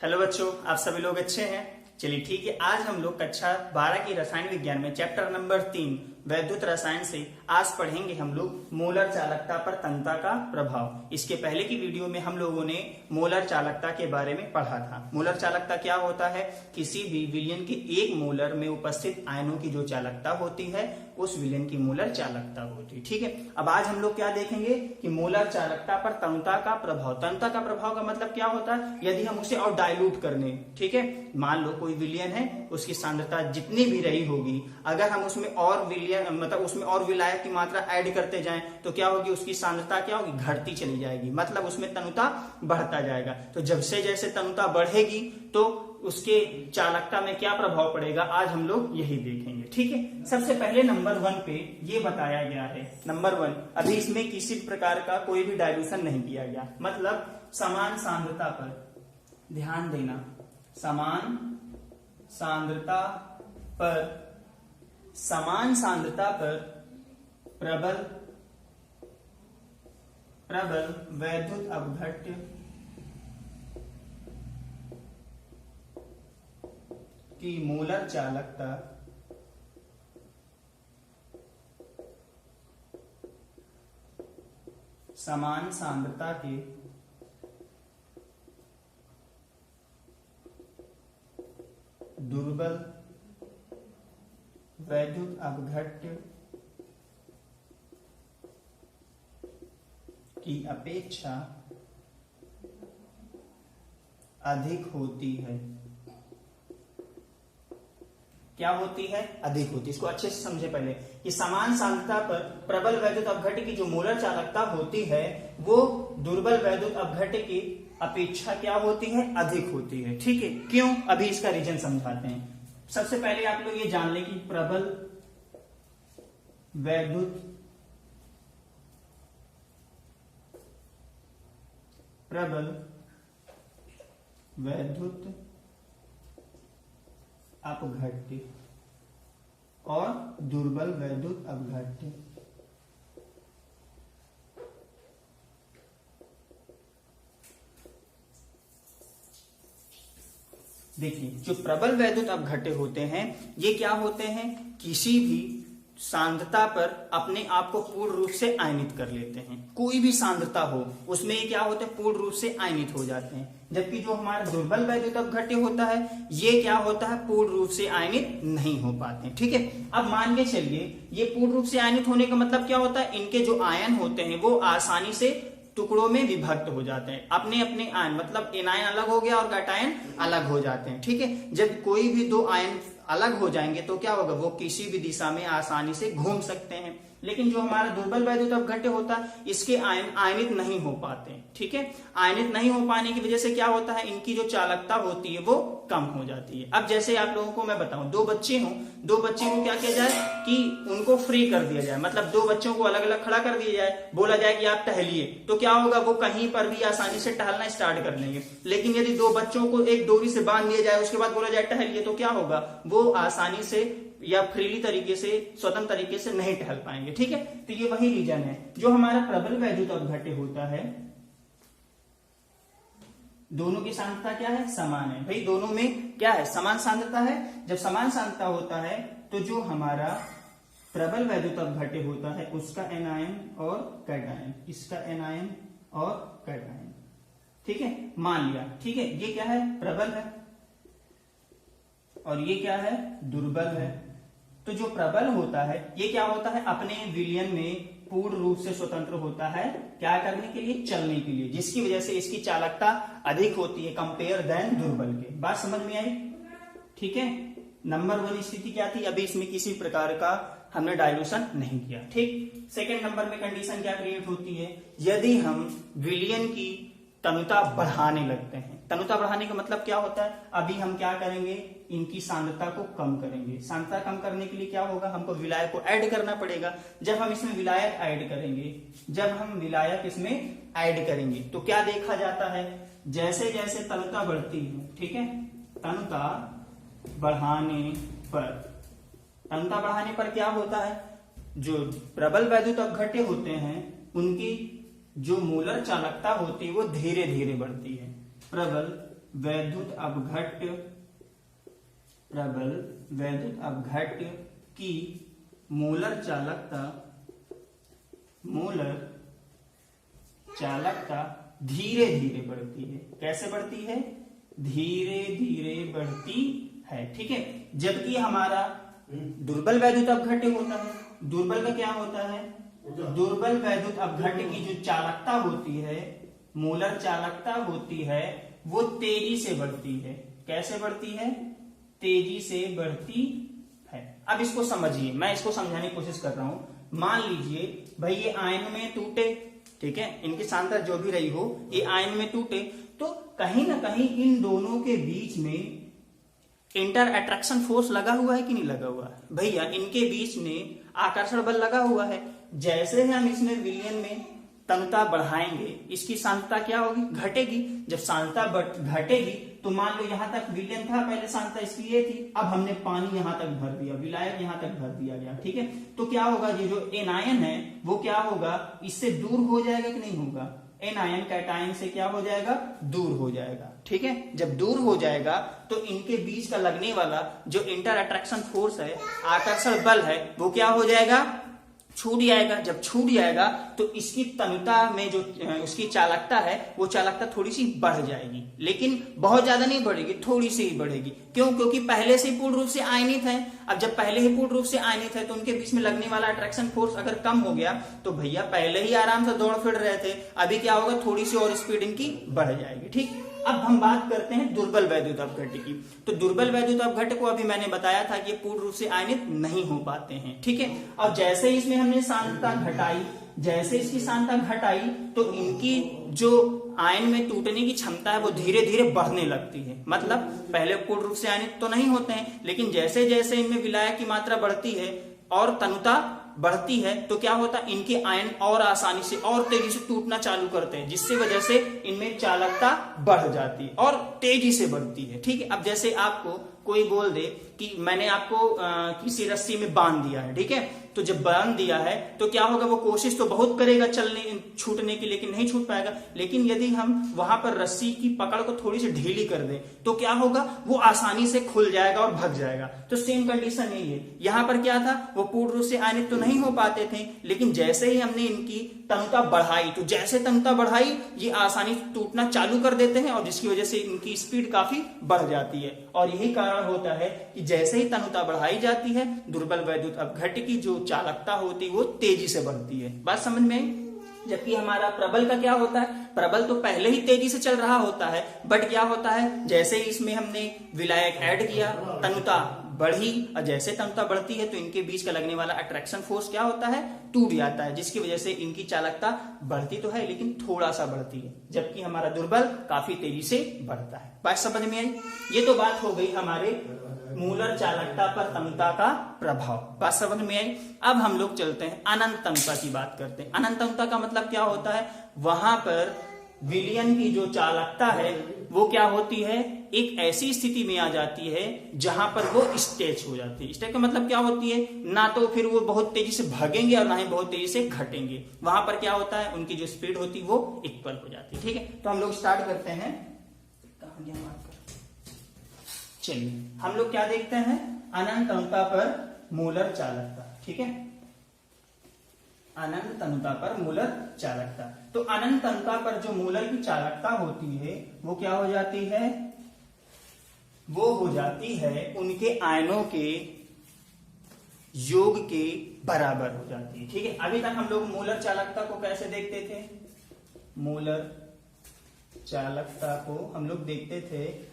Hello बच्चों, आप सभी लोग अच्छे हैं। चलिए ठीक है, आज हम लोग कक्षा 12 की रसायन विज्ञान में चैप्टर नंबर 3 वैद्युत रसायन से आज पढ़ेंगे हम लोग मोलर चालकता पर तन्यता का प्रभाव। इसके पहले की वीडियो में हम लोगों ने मोलर चालकता के बारे में पढ़ा था। मोलर चालकता क्या होता है? किसी भी विलयन के एक मोलर में उपस्थित आयनों की जो चालकता होती है उस विलयन की मोलर चालकता होती है। ठीक है, अब आज हम लोग क्या देखेंगे कि मोलर चालकता पर तन्यता का प्रभाव। तन्यता का प्रभाव का मतलब क्या होता है? यदि हम उसे और डाइल्यूट करने, ठीक है, मान लो कोई विलयन है, उसकी सांद्रता जितनी भी रही होगी, अगर हम उसमें और विलयन मतलब उसमें और विलायक की मात्रा ऐड करते जाएं तो क्या होगी? उसकी सांद्रता क्या होगी? घटती चली जाएगी, मतलब उसमें तन्यता बढ़ता जाएगा। तो जब से जैसे तन्यता बढ़ेगी तो उसके चालकता में क्या प्रभाव पड़ेगा, आज हम लोग यही देखेंगे। ठीक है, सबसे पहले नंबर 1 पे ये बताया गया है। नंबर 1, अभी इसमें किसी प्रकार का कोई भी डाइल्यूशन नहीं किया गया, मतलब समान सांद्रता पर ध्यान देना, समान सांद्रता पर प्रबल वैद्युत अपघट्य की मोलर चालकता समान सांद्रता के दुर्बल वैद्युत अपघट्य की अपेक्षा अधिक होती है। क्या होती है? अधिक होती है। इसको अच्छे से समझे पहले कि समान सांद्रता पर प्रबल वैद्युत अपघट्य की जो मोलर चालकता होती है वो दुर्बल वैद्युत अपघट्य की अपेक्षा क्या होती है? अधिक होती है। ठीक है, क्यों? अभी इसका रीजन समझाते हैं। सबसे पहले आप लोग ये जान लें कि प्रबल वैद्युत अपघट्य और दुर्बल वैद्युत अपघट्य देखिए, जो प्रबल वैद्युत अपघट्य होते हैं ये क्या होते हैं? किसी भी सांद्रता पर अपने आप को पूर्ण रूप से आयनित कर लेते हैं। कोई भी सांद्रता हो उसमें ये क्या होते हैं? पूर्ण रूप से आयनित हो जाते हैं। जबकि जो हमारा दुर्बल वैद्युत अपघट्य होता है ये क्या होता है? पूर्ण रूप से आयनित नहीं हो पाते। ठीक है, अब मान के चलिए ये पूर्ण रूप से आयनित होने का मतलब क्या होता है? इनके जो आयन होते हैं वो आसानी से टुकड़ों में विभक्त हो जाते हैं। अपने अपने आयन मतलब एनायन अलग हो गया और कैटायन अलग हो जाते हैं। ठीक है, जब कोई भी दो आयन अलग हो जाएंगे तो क्या होगा? वो किसी भी दिशा में आसानी से घूम सकते हैं। लेकिन जो हमारा दुर्बल वैद्युत अपघट्य होता है इसके आयन आयनित नहीं हो पाते। ठीक है, आयनित नहीं हो पाने की वजह से क्या होता है? इनकी जो चालकता होती है वो कम हो जाती है। अब जैसे आप लोगों को मैं बताऊं, दो बच्चे हों, दो बच्चे को क्या किया जाए कि उनको फ्री कर दिया जाए, मतलब दो बच्चों को अलग अलग खड़ा कर दिया जाए, बोला जाए कि आप टहलिए, तो क्या होगा? वो कहीं पर भी आसानी से टहलना स्टार्ट कर लेंगे। लेकिन यदि दो बच्चों को एक डोरी से बांध दिया जाए उसके बाद बोला जाए टहलिए, तो क्या होगा? वो आसानी से या फ्रीली तरीके से, स्वतंत्र तरीके से नहीं टहल पाएंगे। ठीक है, तो ये वही रीजन है। जो हमारा प्रबल वैद्युत अपघट्य होता है दोनों की सांद्रता क्या है? समान है। भाई दोनों में क्या है? समान सांद्रता है। जब समान सांद्रता होता है तो जो हमारा प्रबल वैद्युत अपघट्य होता है उसका एनायन और कैटायन, इसका एनायन और कैटायन, ठीक है, मान लिया। ठीक है, ये क्या है? प्रबल है और ये क्या है? दुर्बल है। तो जो प्रबल होता है ये क्या होता है? अपने विलयन में पूर्ण रूप से स्वतंत्र होता है। क्या करने के लिए? चलने के लिए, जिसकी वजह से इसकी चालकता अधिक होती है कंपेयर देन दुर्बल के। बात समझ में आई? ठीक है, नंबर 1 स्थिति क्या थी? अभी इसमें किसी प्रकार का हमने डाइल्यूशन नहीं किया। ठीक, सेकंड नंबर में कंडीशन क्या क्रिएट होती है? यदि हम विलयन की तन्यता बढ़ाने लगते हैं। तन्यता बढ़ाने का मतलब क्या होता है? अभी हम क्या करेंगे? इनकी सांद्रता को कम करेंगे। सांद्रता कम करने के लिए क्या होगा? हमको विलायक को ऐड करना पड़ेगा। जब हम इसमें विलायक ऐड करेंगे तो क्या देखा जाता है? जैसे जैसे तन्यता बढ़ती है, ठीक है, तन्यता बढ़ाने पर क्या होता है? जो प्रबल वैद्युत अपघट्य होते हैं उनकी जो मोलर चालकता होती है वो धीरे धीरे बढ़ती है। प्रबल वैद्युत अपघट्य, प्रबल वैद्युत अपघट्य की मोलर चालकता धीरे धीरे बढ़ती है। कैसे बढ़ती है? धीरे धीरे बढ़ती है। ठीक है, जबकि हमारा दुर्बल वैद्युत अपघट्य होता है। दुर्बल का क्या होता है? दुर्बल वैद्युत अपघट्य की जो चालकता होती है, मोलर चालकता होती है, वो तेजी से बढ़ती है। कैसे बढ़ती है? तेजी से बढ़ती है। अब इसको समझिए, मैं इसको समझाने की कोशिश कर रहा हूं। मान लीजिए भाई ये आयन में टूटे, ठीक है, इनकी सांद्रता जो भी रही हो, ये आयन में टूटे, तो कहीं ना कहीं इन दोनों के बीच में इंटर अट्रैक्शन फोर्स लगा हुआ है कि नहीं लगा हुआ है? भैया इनके बीच में आकर्षण बल लगा हुआ है। जैसे ही हम इसमें विलयन में तनुता बढ़ाएंगे, इसकी सांद्रता क्या होगी? घटेगी। जब सांद्रता घटेगी तो मान लो यहां तक विलयन था, पहले सांद्रता इसकी ये थी, अब हमने पानी यहां तक भर दिया, विलायक यहां तक भर दिया गया। ठीक है, तो क्या होगा? ये जो एनायन है वो क्या होगा? इससे दूर हो जाएगा कि नहीं होगा? एनायन कैटायन से क्या हो जाएगा? दूर हो जाएगा। ठीक है, जब दूर हो जाएगा तो इनके बीच का लगने वाला जो इंटर अट्रैक्शन फोर्स है, आकर्षण बल है, वो क्या हो जाएगा? छूट जाएगा। जब छूट जाएगा तो इसकी तनुता में जो उसकी चालकता है, वो चालकता थोड़ी सी बढ़ जाएगी, लेकिन बहुत ज्यादा नहीं बढ़ेगी, थोड़ी सी ही बढ़ेगी। क्यों? क्योंकि पहले से पूर्ण रूप से आयनित है। अब जब पहले ही पूर्ण रूप से आयनित है तो उनके बीच में लगने वाला अट्रैक्शन फोर्स अगर कम हो गया तो भैया पहले ही आराम से दौड़ फिर रहे थे, अभी क्या होगा? थोड़ी सी और स्पीड इनकी बढ़ जाएगी। ठीक, अब हम बात करते हैं दुर्बल वैद्युत अपघट्य की। तो दुर्बल वैद्युत अपघट्य को अभी मैंने बताया था कि ये पूर्ण रूप से आयनित नहीं हो पाते हैं। ठीक है, और जैसे ही इसमें हमने सांद्रता घटाई, जैसे इसकी सांद्रता घटाई तो इनकी जो आयन में टूटने की क्षमता है वो धीरे धीरे बढ़ने लगती है। मतलब पहले पूर्ण रूप से आयनित तो नहीं होते हैं, लेकिन जैसे जैसे इनमें विलायक की मात्रा बढ़ती है और तनुता बढ़ती है तो क्या होता है? इनके आयन और आसानी से और तेजी से टूटना चालू करते हैं, जिससे वजह से इनमें चालकता बढ़ जाती है और तेजी से बढ़ती है। ठीक है, अब जैसे आपको कोई बोल दे कि मैंने आपको किसी रस्सी में बांध दिया है, ठीक है, तो जब बांध दिया है तो क्या होगा? वो कोशिश तो बहुत करेगा चलने छूटने की, लेकिन नहीं छूट पाएगा। लेकिन यदि हम वहां पर रस्सी की पकड़ को थोड़ी सी ढीली कर दें तो क्या होगा? वो आसानी से खुल जाएगा और भग जाएगा। तो सेम कंडीशन यही है। यहां पर क्या था? वो पूर्ण रूप से आयनित तो नहीं हो पाते थे, लेकिन जैसे ही हमने इनकी तनुता बढ़ाई, तो जैसे तनुता बढ़ाई ये आसानी से टूटना चालू कर देते हैं और जिसकी वजह से इनकी स्पीड काफी बढ़ जाती है। और यही कारण होता है कि जैसे ही तनुता बढ़ाई जाती है, दुर्बल वैद्युत अपघट्य की जो चालकता होती है वो तेजी से बढ़ती है। बात समझ में आई? जबकि हमारा प्रबल का क्या होता है? प्रबल तो पहले ही तेजी से चल रहा होता है, बट क्या होता है? जैसे ही इसमें हमने विलायक ऐड किया, तनुता बढ़ी, और जैसे तनुता बढ़ती है तो इनके बीच का लगने वाला अट्रैक्शन फोर्स क्या होता है? टूट जाता है, जिसकी वजह से इनकी चालकता बढ़ती तो है लेकिन थोड़ा सा बढ़ती है, जबकि हमारा दुर्बल काफी तेजी से बढ़ता है। बात समझ में आई? ये तो बात हो गई हमारे मूलर चालकता पर तनुता का प्रभाव। बात समझ में आई? अब हम लोग चलते हैं अनंत तनुता की बात करते हैं। अनंत तनुता का मतलब क्या होता है? वहां पर विलयन की जो चालकता है वो क्या होती है? एक ऐसी स्थिति में आ जाती है जहां पर वो स्टेच हो जाती है। स्टेच का मतलब क्या होती है? ना तो फिर वो बहुत तेजी से भागेंगे और ना ही बहुत तेजी से घटेंगे। वहां पर क्या होता है? उनकी जो स्पीड होती है वो इक्वल हो जाती है। ठीक है, तो हम लोग स्टार्ट करते हैं। कहां गया मार्कर? चलिए हम लोग क्या देखते हैं? अनंत तनुता पर मूलर चालकता। ठीक है, अनंत तनुता पर मूलर चालकता। तो अनंत तनुता पर जो मूलर की चालकता होती है वो क्या हो जाती है? वो हो जाती है उनके आयनों के योग के बराबर हो जाती है। ठीक है, अभी तक हम लोग मूलर चालकता को कैसे देखते थे? मूलर चालकता को हम लोग देखते थे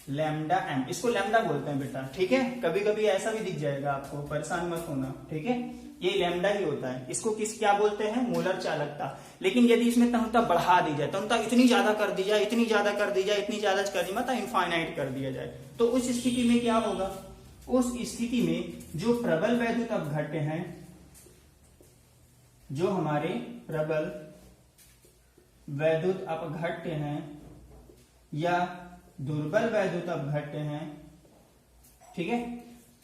लैम्डा एम, इसको लैम्डा बोलते हैं बेटा। ठीक है, कभी कभी ऐसा भी दिख जाएगा आपको, परेशान मत होना। ठीक है, ये लैम्डा ही होता है। इसको क्या बोलते हैं? मूलर चालकता। लेकिन यदि इसमें तनुता बढ़ा दी जाए, तनुता इतनी ज्यादा कर दी जाए, इतनी ज्यादा कर दी जाए, इतनी ज्यादा कर दी, मतलब इनफाइनाइट कर दिया जाए, तो उस स्थिति में क्या होगा? उस स्थिति में जो प्रबल वैद्युत अपघट्य हैं, जो हमारे प्रबल वैद्युत अपघट्य हैं या दुर्बल वैद्युत अपघट्य हैं, ठीक है,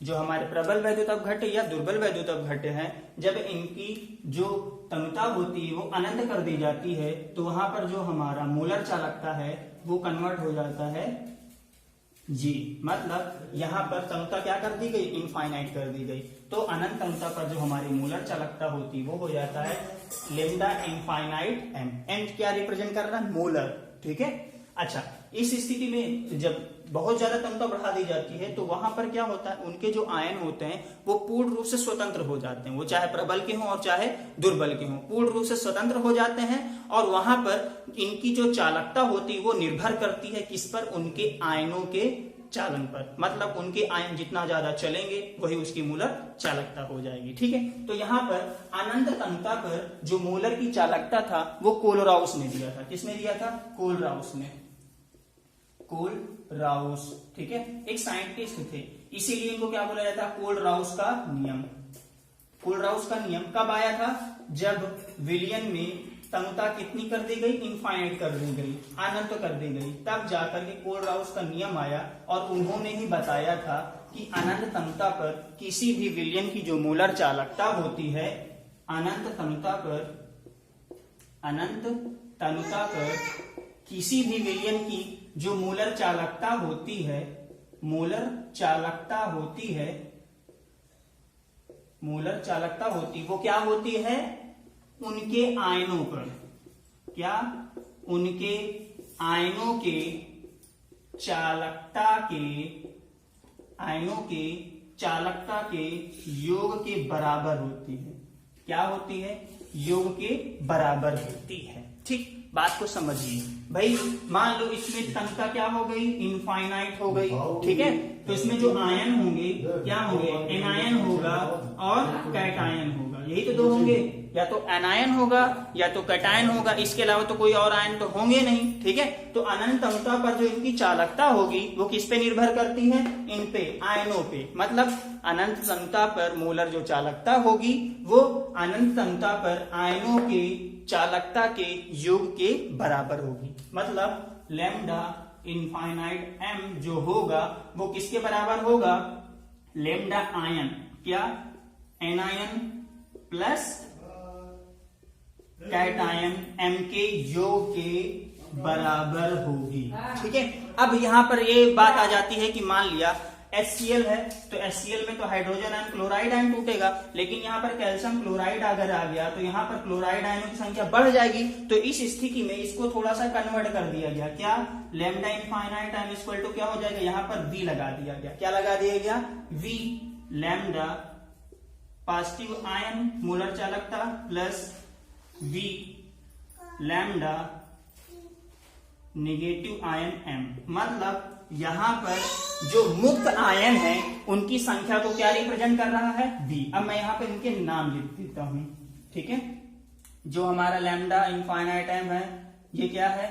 जो हमारे प्रबल वैद्युत अपघट्य या दुर्बल वैद्युत अपघट्य हैं, जब इनकी जो तनुता होती है वो अनंत कर दी जाती है तो वहां पर जो हमारा मूलर चालकता है वो कन्वर्ट हो जाता है जी। मतलब यहां पर तनुता क्या कर दी गई, इनफाइनाइट कर दी गई। तो अनंत तनुता पर जो हमारी मोलर चालकता होती वो हो जाता है लेमडा इनफाइनाइट एम। एम क्या रिप्रेजेंट कर रहा है, मोलर, ठीक है। अच्छा, इस स्थिति में जब बहुत ज्यादा तनुता बढ़ा दी जाती है तो वहां पर क्या होता है, उनके जो आयन होते हैं वो पूर्ण रूप से स्वतंत्र हो जाते हैं। वो चाहे प्रबल के हों और चाहे दुर्बल के हों, पूर्ण रूप से स्वतंत्र हो जाते हैं। और वहां पर इनकी जो चालकता होती है वो निर्भर करती है किस पर, उनके आयनों के चालन पर। मतलब उनके आयन जितना ज्यादा चलेंगे वही उसकी मोलर चालकता हो जाएगी, ठीक है। तो यहाँ पर अनंत तनुता पर जो मोलर की चालकता था वो कोलराउस ने दिया था। किसने दिया था, कोलराउस ने, कोलराउस, ठीक है, एक साइंटिस्ट थे, इसीलिए इनको क्या बोला जाता है, कोलराउस का नियम। कोलराउस का नियम कब आया था, जब विलियन में तनुता कितनी कर दी गई, इनफाइनाइट कर दी गई, अनंत कर दी गई, तब जाकर के कोलराउस का नियम आया। और उन्होंने ही बताया था कि अनंत तनुता पर किसी भी विलियन की जो मोलर चालकता होती है, अनंत तनुता पर किसी भी विलियन की जो मोलर चालकता होती है, मोलर चालकता होती वो क्या होती है, उनके आयनों पर, क्या, उनके आयनों के चालकता के योग के बराबर होती है। क्या होती है, योग के बराबर होती है, ठीक। बात को समझिए भाई, मान लो इसमें तनुता क्या हो गई, इनफाइनाइट हो गई, ठीक है। तो इसमें जो आयन होंगे क्या होंगे, एनायन होगा और कैटायन होगा, यही तो दो होंगे, या तो एनायन होगा या तो कैटायन होगा, इसके अलावा तो कोई और आयन तो होंगे नहीं, ठीक है। तो अनंत तनुता पर जो इनकी चालकता होगी वो किस पे निर्भर करती है, इन पे, आयनों पे। मतलब अनंत तनुता पर मोलर जो चालकता होगी वो अनंत तनुता पर आयनों के चालकता के योग के बराबर होगी। मतलब लैम्डा इनफाइनाइट एम जो होगा वो किसके बराबर होगा, लैम्डा आयन, क्या, एनायन प्लस कैटायन एम के योग के बराबर होगी, ठीक है। अब यहां पर ये बात आ जाती है कि मान लिया HCl है, तो HCl में तो हाइड्रोजन आयन क्लोराइड आयन टूटेगा, लेकिन यहाँ पर कैल्शियम क्लोराइड अगर आ गया तो यहाँ पर क्लोराइड आयनों की संख्या बढ़ जाएगी। तो इस स्थिति में इसको थोड़ा सा कन्वर्ट कर दिया गया, क्या, lambda infinite M equal to क्या हो जाएगा, यहाँ पर V लगा दिया गया। क्या लगा दिया गया, V, lambda positive ion molar चालकता plus V lambda negative ion M। मतलब यहां पर जो मुक्त आयन है उनकी संख्या को क्या रिप्रेजेंट कर रहा है, V। अब मैं यहां पर इनके नाम लिख देता हूं, ठीक है। जो हमारा लैम्डा इनफाइनाइट M है ये क्या है,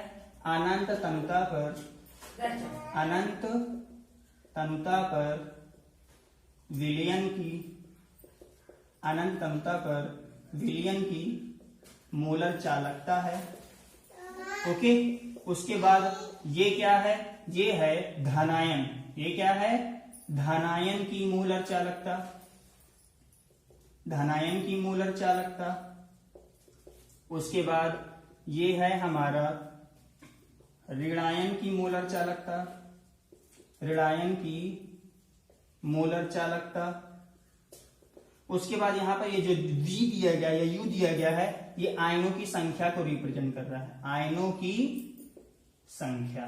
अनंत तनुता पर विलियन की मोलर चालकता है, ओके। उसके बाद ये क्या है, ये है धनायन, ये क्या है, धनायन की मोलर चालकता, उसके बाद ये है हमारा ऋणायन की मोलर चालकता, उसके बाद यहां पर ये जो V दिया गया या U दिया गया है ये आयनों की संख्या को रिप्रेजेंट कर रहा है, आयनों की संख्या,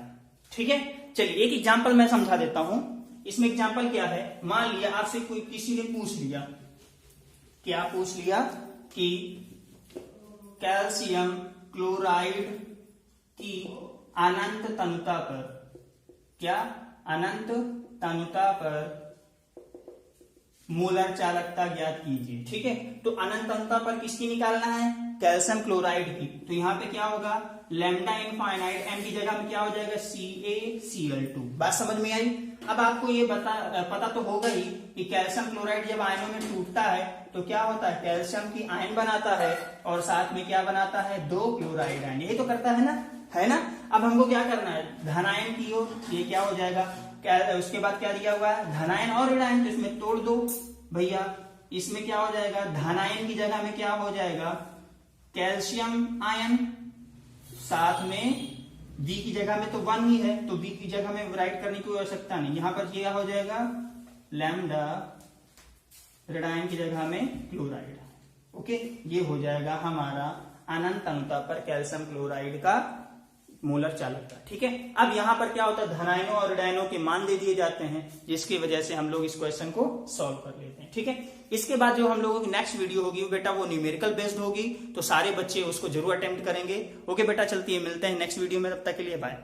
ठीक है। चलिए एक एग्जांपल मैं समझा देता हूं। इसमें एग्जांपल क्या है, मान लिया आपसे किसी ने पूछ लिया, क्या पूछ लिया कि कैल्शियम क्लोराइड की अनंत तनुता पर, क्या, अनंत तनुता पर मोलर चालकता ज्ञात कीजिए, ठीक है। तो अनंत तनुता पर किसकी निकालना है, कैल्शियम क्लोराइड की। तो यहाँ पे क्या होगा, लैम्डा इनफाइनाइट एम की जगह में क्या हो जाएगा, CaCl2। बात समझ में आई। अब आपको ये पता तो होगा ही कि कैल्शियम क्लोराइड जब आयनों में टूटता है तो क्या होता है, कैल्शियम की आयन बनाता है और साथ में क्या बनाता है, 2 क्लोराइड आयन, यही तो करता है ना। अब हमको क्या करना है, धनायन की ओर, ये क्या हो जाएगा, उसके बाद क्या दिया हुआ है, धनायन और ऋणायन, तो इसमें तोड़ दो भैया। इसमें क्या हो जाएगा, धनायन की जगह में क्या हो जाएगा, कैल्शियम आयन, साथ में V की जगह में तो 1 ही है, तो V की जगह में राइट करने की कोई आवश्यकता नहीं। यहां पर क्या हो जाएगा, लैम्डा रेडायन की जगह में क्लोराइड। ओके, ये हो जाएगा हमारा अनंत अंकता पर कैल्शियम क्लोराइड का मोलर चालकता। ठीक है, अब यहां पर क्या होता है, धनायनों और ऋणायनों के मान दे दिए जाते हैं, जिसकी वजह से हम लोग इस क्वेश्चन को सॉल्व कर लेते हैं। ठीक है, इसके बाद जो हम लोगों की नेक्स्ट वीडियो होगी बेटा वो न्यूमेरिकल बेस्ड होगी, तो सारे बच्चे उसको जरूर अटेम्प्ट करेंगे। ओके बेटा, चलती है, मिलते हैं नेक्स्ट वीडियो में, तब तक के लिए बाय।